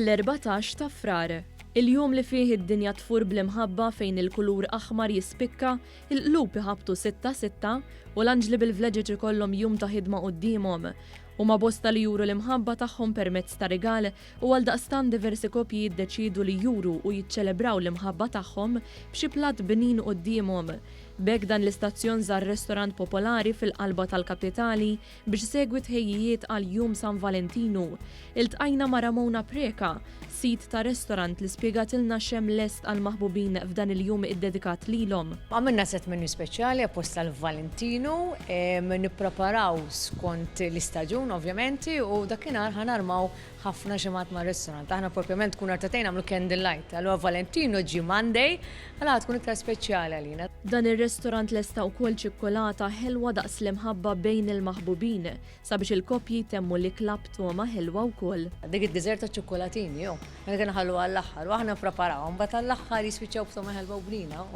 L-14 ta' frar. Il-jum li fih id-dinja tfur bl-imħabba fejn il-kulur aħmar jispikka, il-qlub iħabtu 6-6 u l-anġli bil-vleġiġ ikollhom jum ta' ħidma qudiemhom. U ma bosta li juru l-imħabba tagħhom permezz ta' rigal u għal daqstan diversi kopji jiddeċidu li juru u jiċċelebraw l-imħabba tagħhom b'xi plat bnin qudiemhom. B'hekk dan l-istazzjon żar restorant popolari fil-qalba tal-kapitali biex segwi tħejjijiet għal jum San Valentinu. Iltqajna ma' Ramona Preka, sit ta' restorant li spjegatilna xem lest għal maħbubin f'dan il-jum iddedikat lilhom. Għamilna set menju speċjali apposta l-Valentinu, nippreparaw skont l-istaġun ovvjamenti u dakinhar ħanarmaw ħafna ximat ma' restorant. Aħna propjament tkun artatejn għamlu candlelight, għallu Valentinu ġi Monday, għalla tkun iktar speċjali għalina. Dan ir-restorant lesta wkoll ċikkolata ħelwa daqs l-imħabba bejn il-maħbubin sabiex il-koppji temmu li klab toma ħelwa wkoll. Dik id-dessert ta' ċokkolatini, jo. Għan ħallu għall-aħħar, u aħna preparaw, mbagħad għall-aħħar jispiċċaw b'toma ħelwa u brina.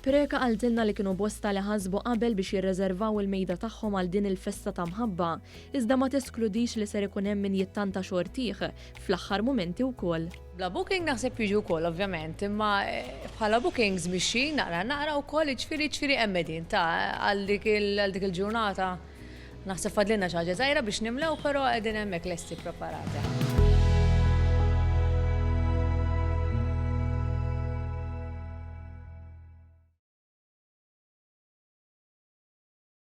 Preka għaltilna li kienu bosta li ħasbu qabel biex jirreżervaw il-mejda tagħhom għal din il-festa ta' mħabba, iżda ma teskludix li ser ikun hemm min jittanta xortih fl-aħħar momenti wkoll. Bla booking naħseb jiġu wkoll ovvjament, imma bħala bookings mixi naqra wkoll ġifieri emmedin ta' għal dik il-ġurnata naħseb fadlina xi ħaġa żgħira biex nimlew, però qegħdin hemmhekk lesti preparati.